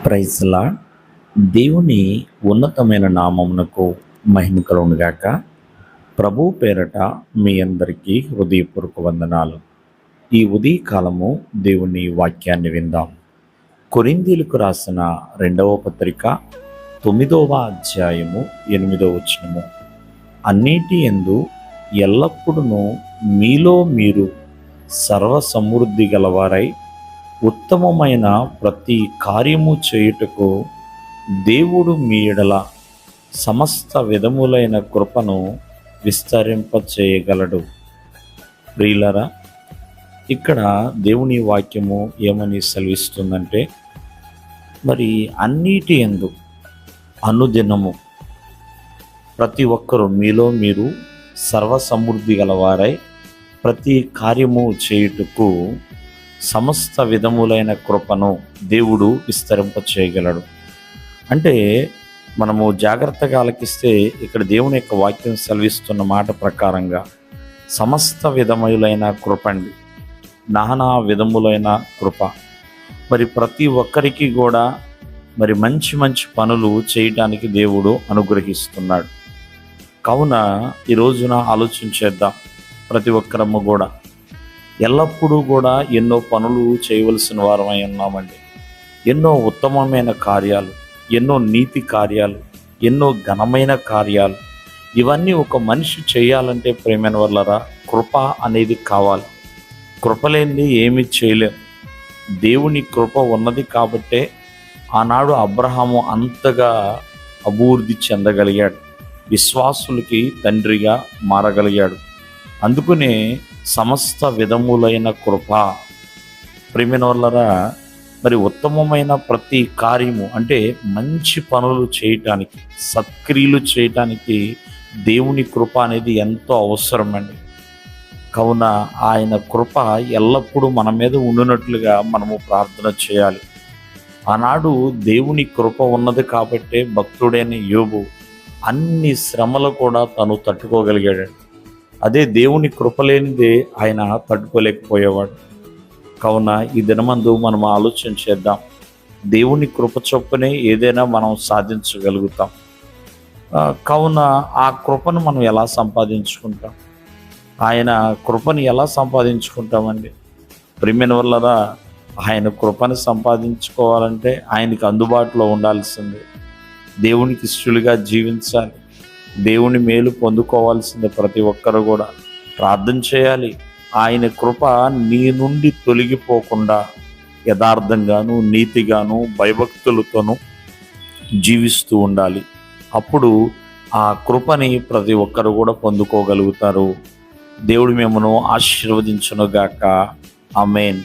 Praise lord. దేవుని ఉన్నతమైన నామమునకు మహిమ కలుగునుగాక. ప్రభు పేరట మీ అందరికీ హృదయపూర్వక వందనాలు. ఈ ఉదయకాలము దేవుని వాక్యాన్ని విందాం. కొరింథీయులకు రాసిన 2వ పత్రిక 9వ అధ్యాయము 8వ వచనము. అన్నిటి యందు ఎల్లప్పుడూ మీలో మీరు సర్వ సమృద్ధి గలవారై ఉత్తమమైన ప్రతి కార్యము చేయుటకు దేవుడు మీ ఎడల సమస్త విధములైన కృపను విస్తరింపచేయగలడు. ప్రియులారా, ఇక్కడ దేవుని వాక్యము ఏమని సెలవిస్తుందంటే, మరి అన్నిటి యందు అనుదినము ప్రతి ఒక్కరూ మీలో మీరు సర్వ సమృద్ధి గలవారై ప్రతి కార్యము చేయుటకు సమస్త విధములైన కృపను దేవుడు విస్తరింపచేయగలడు. అంటే మనము జాగ్రత్తగా ఆలకిస్తే ఇక్కడ దేవుని యొక్క వాక్యం సెలవిస్తున్న మాట ప్రకారంగా సమస్త విధములైన కృప అండి, నానా విధములైన కృప. మరి ప్రతి ఒక్కరికి కూడా మరి మంచి మంచి పనులు చేయటానికి దేవుడు అనుగ్రహిస్తున్నాడు. కావున ఈ రోజున ఆలోచించేద్దాం. ప్రతి ఒక్కరము కూడా ఎల్లప్పుడూ కూడా ఎన్నో పనులు చేయవలసిన వారమై ఉన్నామండి. ఎన్నో ఉత్తమమైన కార్యాలు, ఎన్నో నీతి కార్యాలు, ఎన్నో ఘనమైన కార్యాలు, ఇవన్నీ ఒక మనిషి చేయాలంటే ప్రేమైన వాళ్ళరా కృప అనేది కావాలి. కృప లేనిది ఏమీ చేయలేం. దేవుని కృప ఉన్నది కాబట్టే ఆనాడు అబ్రహాము అంతగా అభివృద్ధి చెందగలిగాడు, విశ్వాసులకి తండ్రిగా మారగలిగాడు. అందుకనే సమస్త విధములైన కృప. ప్రియమైన వాళ్ళరా, మరి ఉత్తమమైన ప్రతి కార్యము అంటే మంచి పనులు చేయటానికి, సత్క్రియలు చేయటానికి దేవుని కృప అనేది ఎంతో అవసరమండి. కావున ఆయన కృప ఎల్లప్పుడూ మన మీద ఉండినట్లుగా మనము ప్రార్థన చేయాలి. ఆనాడు దేవుని కృప ఉన్నది కాబట్టే భక్తుడైన యోబు అన్ని శ్రమలు కూడా తను తట్టుకోగలిగాడు. అదే దేవుని కృప లేనిదే ఆయన తట్టుకోలేకపోయేవాడు. కావున ఈ దినమందు మనం ఆలోచన చేద్దాం. దేవుని కృప చొప్పునే ఏదైనా మనం సాధించగలుగుతాం. కావున ఆ కృపను మనం ఎలా సంపాదించుకుంటాం? ఆయన కృపను ఎలా సంపాదించుకుంటామండి? ప్రియమైన వల్లరా, ఆయన కృపను సంపాదించుకోవాలంటే ఆయనకి అందుబాటులో ఉండాల్సిందే. దేవునికి ఇష్టలుగా జీవించాలి. దేవుని మేలు పొందుకోవాల్సిందే. ప్రతి ఒక్కరు కూడా ప్రార్థన చేయాలి. ఆయన కృప నీ నుండి తొలగిపోకుండా యథార్థంగాను, నీతిగాను, భయభక్తులతోనూ జీవిస్తూ ఉండాలి. అప్పుడు ఆ కృపని ప్రతి ఒక్కరు కూడా పొందుకోగలుగుతారు. దేవుడు మిమ్మను ఆశీర్వదించునుగాక. ఆమేన్.